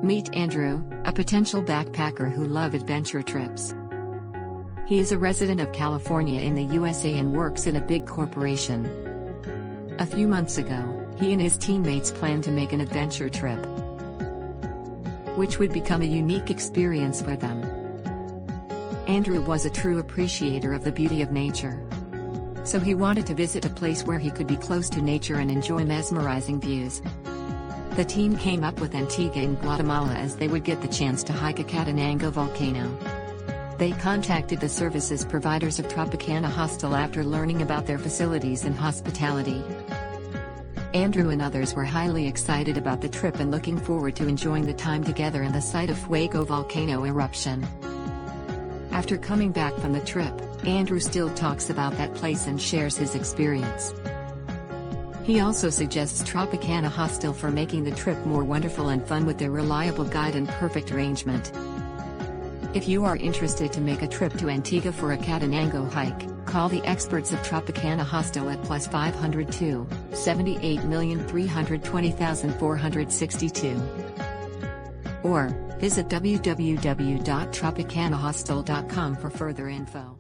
Meet Andrew, a potential backpacker who loves adventure trips. He is a resident of California in the USA and works in a big corporation. A few months ago, he and his teammates planned to make an adventure trip, which would become a unique experience for them. Andrew was a true appreciator of the beauty of nature, so he wanted to visit a place where he could be close to nature and enjoy mesmerizing views. The team came up with Antigua in Guatemala as they would get the chance to hike Acatenango volcano. They contacted the services providers of Tropicana Hostel after learning about their facilities and hospitality. Andrew and others were highly excited about the trip and looking forward to enjoying the time together in the site of Fuego volcano eruption. After coming back from the trip, Andrew still talks about that place and shares his experience. He also suggests Tropicana Hostel for making the trip more wonderful and fun with their reliable guide and perfect arrangement. If you are interested to make a trip to Antigua for a Acatenango hike, call the experts of Tropicana Hostel at +502 78,320,462 or visit www.tropicanahostel.com for further info.